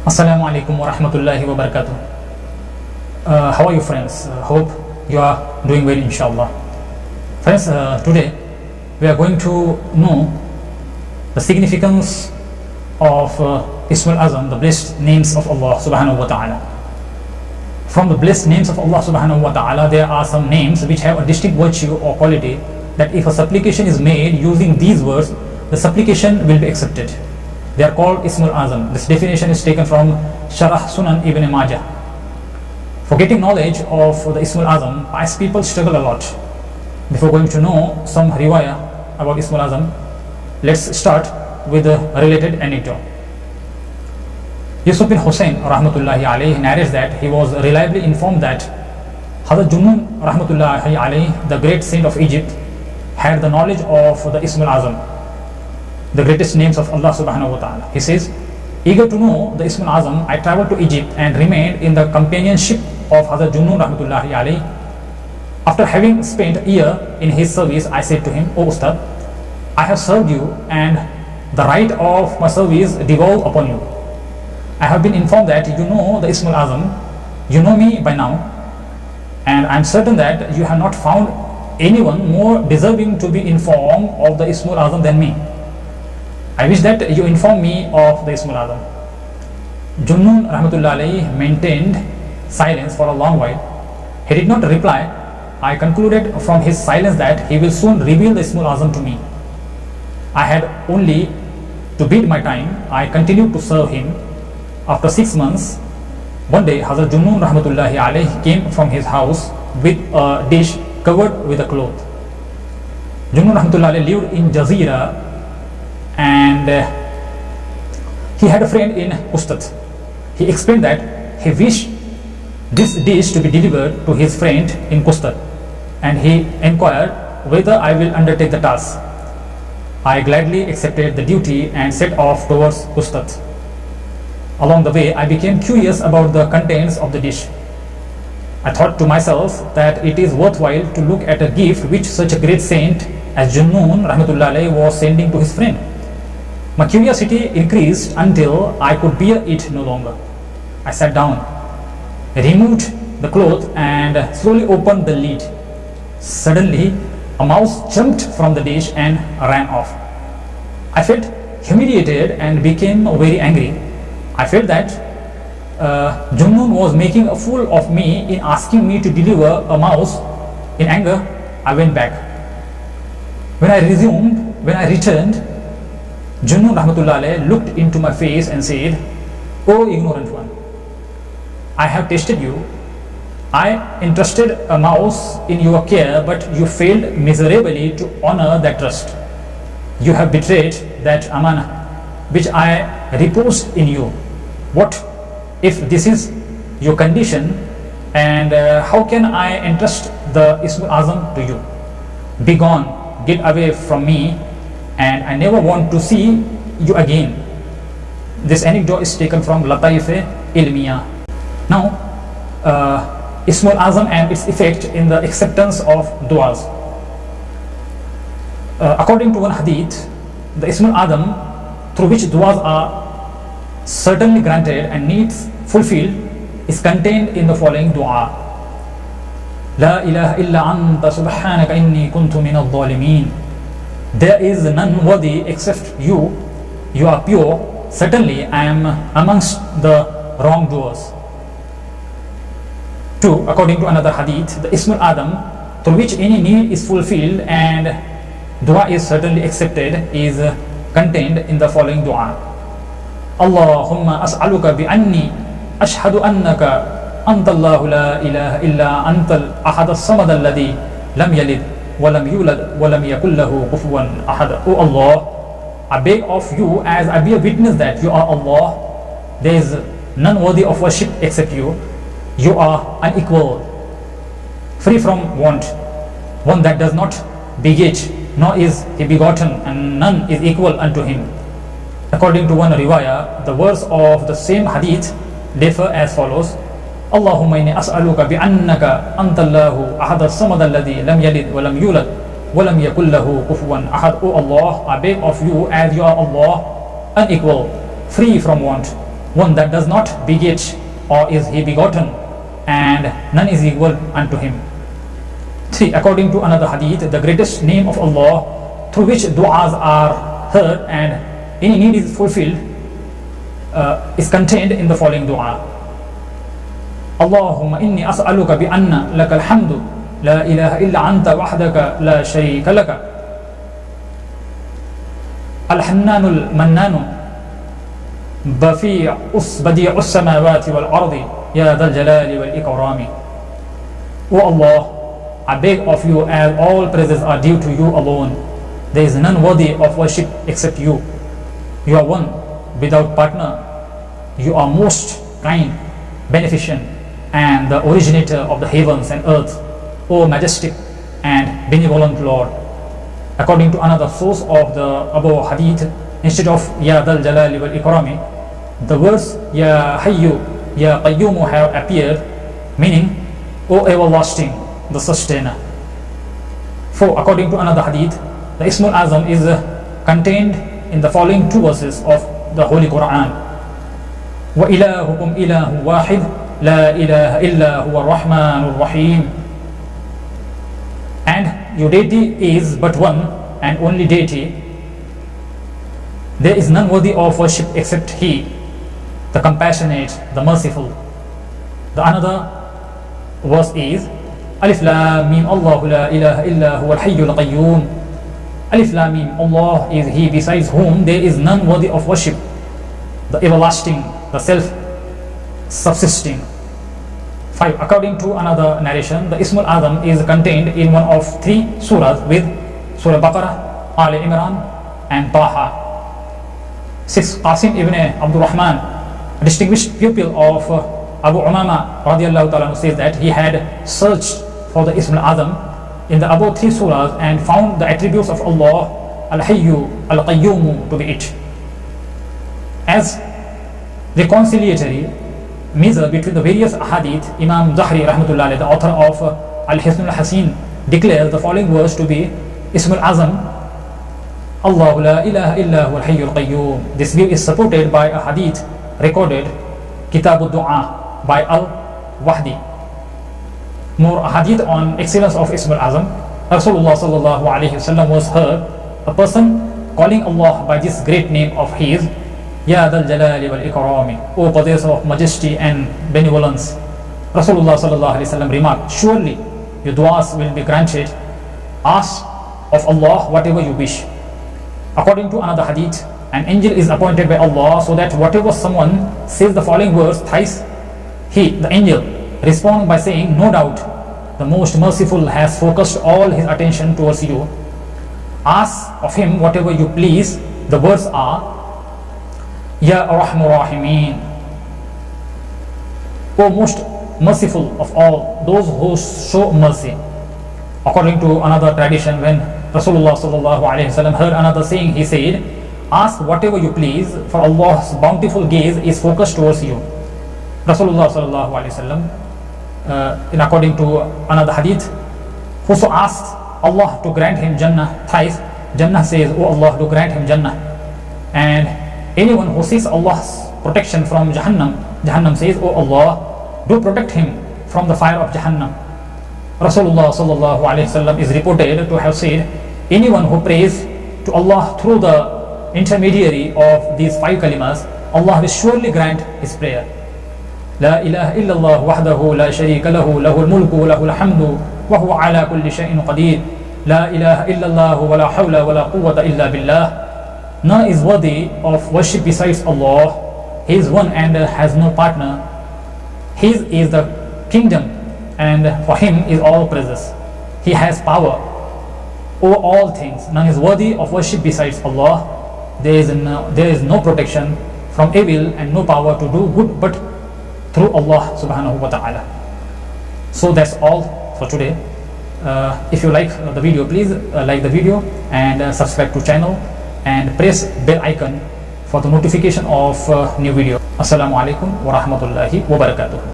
Assalamu alaikum wa rahmatullahi wa barakatuh. How are you, friends? Hope you are doing well, inshallah. Friends, today we are going to know the significance of Ismul Azam, the blessed names of Allah subhanahu wa ta'ala. From the blessed names of Allah subhanahu wa ta'ala, there are some names which have a distinct virtue or quality that if a supplication is made using these words, the supplication will be accepted. They are called Ismul Azam. This definition is taken from Sharah Sunan Ibn Majah. For getting knowledge of the Ismul Azam, pious people struggle a lot. Before going to know some riwayah about Ismul Azam, let's start with a related anecdote. Yusuf bin Hussain rahmatullahi alayhi narrates that he was reliably informed that Hazrat Junnun rahmatullahi alayhi, the great saint of Egypt, had the knowledge of the Ismul Azam, the greatest names of Allah subhanahu wa ta'ala. He says, eager to know the Ismul Azam, I traveled to Egypt and remained in the companionship of Hazrat Junnun rahmatullahi alayhi. After having spent a year in his service, I said to him, O Ustad, I have served you and the right of my service devolve upon you. I have been informed that you know the Ismul Azam, you know me by now, and I am certain that you have not found anyone more deserving to be informed of the Ismul Azam than me. I wish that you inform me of the Ismul Azam. Junnun rahmatullahi alayhi maintained silence for a long while. He did not reply. I concluded from his silence that he will soon reveal the Ismul Azam to me. I had only to bid my time. I continued to serve him. After 6 months, one day Hazrat Junnun rahmatullahi alayhi came from his house with a dish covered with a cloth. Junnun rahmatullahi alayhi lived in Jazeera and he had a friend in Ustat. He explained that he wished this dish to be delivered to his friend in Kustat, and he inquired whether I will undertake the task. I gladly accepted the duty and set off towards Kustat. Along the way, I became curious about the contents of the dish. I thought to myself that it is worthwhile to look at a gift which such a great saint as Junnun rahmatullahi was sending to his friend. My curiosity increased until I could bear it no longer. I sat down, removed the cloth and slowly opened the lid. Suddenly, a mouse jumped from the dish and ran off. I felt humiliated and became very angry. I felt that Junnun was making a fool of me in asking me to deliver a mouse. In anger, I went back. When I returned, Junnun rahmatullahi looked into my face and said, O ignorant one, I have tested you. I entrusted a mouse in your care, but you failed miserably to honor that trust. You have betrayed that amana which I reposed in you. What if this is your condition, and how can I entrust the Ismul Azam to you? Be gone, get away from me, and I never want to see you again. This anecdote is taken from Lataife Ilmiya. Now, Ismul Azam and its effect in the acceptance of du'as. According to one hadith, the Ismul Azam through which du'as are certainly granted and needs fulfilled is contained in the following du'a. La ilaha illa anta subhanaka inni kuntu min al-zalimin. There is none worthy except you. You are pure. Certainly I am amongst the wrongdoers. 2. According to another hadith, the Ismul Azam through which any need is fulfilled and dua is certainly accepted is contained in the following dua. Allahumma as'aluka bi anni ashhadu annaka anta Allahu la ilaha illa antal ahad as-samad alladhi lam yalid wa lam yulad wa lam yakul lahu kufuwan ahad. O Allah, I beg of you as I bear witness that you are Allah. There is none worthy of worship except you. You are unequal, free from want, one that does not beget, nor is he begotten, and none is equal unto him. According to one riwayah, the words of the same hadith differ as follows. Allahumma inni as'aluka bi annaka antallahu ahad as-samad alladhi lam yalid wa lam yulad wa lam yakul lahu kufuwan ahad. O Allah, I beg of you as you are Allah, unequal, free from want, one that does not beget, or is he begotten, and none is equal unto him. 3. According to another hadith, the greatest name of Allah through which du'as are heard and any need is fulfilled is contained in the following dua. Allahumma inni as'aluka bi anna lakal hamdu la ilaha illa anta wahdaka la sharika laka al-hannanul mannanu badi'us samawati wal ardi ya dhal jalali wal ikrami. O Allah, I beg of you, as all praises are due to you alone. There is none worthy of worship except you. You are one without partner. You are most kind, beneficent, and the originator of the heavens and earth, O majestic and benevolent Lord. According to another source of the above hadith, instead of Ya Dal Jalali wal Ikrami, the words Ya Hayyu, Ya Qayyumu have appeared, meaning O everlasting, the sustainer. 4. According to another hadith, the Ismul Azam is contained in the following 2 verses of the Holy Quran. Wa ilahukum ilahu wahid la ilaha illa huwa rahmanur rahim. And your deity is but one and only deity. There is none worthy of worship except He, the compassionate, the merciful. The another verse is Alif Lam Mim Allahu la ilaha illa huwa al-hayyul qayyum. Alif Lam Mim, Allah is He besides whom there is none worthy of worship, the everlasting, the self-subsisting. 5. According to another narration, the Ismul Azam is contained in one of 3 surahs with Surah Baqarah, Ali Imran, and Taha. 6. Qasim ibn Abdul Rahman, a distinguished pupil of Abu Umama radiallahu ta'ala, says that he had searched for the Ismul Azam in the above 3 surahs and found the attributes of Allah, Al-Hayyu, Al-Qayyum, to be it. As reconciliatory measure between the various ahadith, Imam Zahri rahmatullah, the author of Al-Hisnul Hasin, declares the following verse to be Ismul Azam, Allahu la ilaha illa huwa al-hayyul qayyum. This view is supported by a hadith recorded, Kitabud Du'a, by Al-Wahdi. More hadith on excellence of Ismul Azam. Rasulullah sallallahu alayhi wasallam was heard a person calling Allah by this great name of his, Ya Dal Jalali wal Ikrami, O possessor of majesty and benevolence. Rasulullah sallallahu alayhi wasallam remarked, surely your du'as will be granted. Ask of Allah whatever you wish. According to another hadith, an angel is appointed by Allah so that whatever someone says the following words thrice, he, the angel, respond by saying, no doubt the most merciful has focused all his attention towards you. Ask of him whatever you please. The words are Ya Arhamur Rahimin, O most merciful of all those who show mercy. According to another tradition, when Rasulullah sallallahu alaihi wasallam heard another saying, he said, ask whatever you please, for Allah's bountiful gaze is focused towards you. Rasulullah sallallahu alaihi wasallam, in according to another hadith, whoso asks Allah to grant him Jannah thrice, Jannah says, O Allah, do grant him Jannah. And anyone who seeks Allah's protection from Jahannam, Jahannam says, O Allah, do protect him from the fire of Jahannam. Rasulullah sallallahu alaihi wasallam is reported to have said, anyone who prays to Allah through the intermediary of these 5 kalimas, Allah will surely grant his prayer. La ilaha illallah wahdahu la sharika lahu, lahul mulku lahul hamdu wa huwa ala kulli shay'in qadir. La ilaha illallah wa la hawla wa la quwwata illa billah. None is worthy of worship besides Allah. He is one and has no partner. His is the kingdom, and for him is all praises. He has power over all things. None is worthy of worship besides Allah. There is no protection from evil and no power to do good but through Allah subhanahu wa ta'ala. So that's all for today. If you like the video, please like the video and subscribe to channel and press bell icon for the notification of new video. Assalamu alaikum wa rahmatullahi wa barakatuh.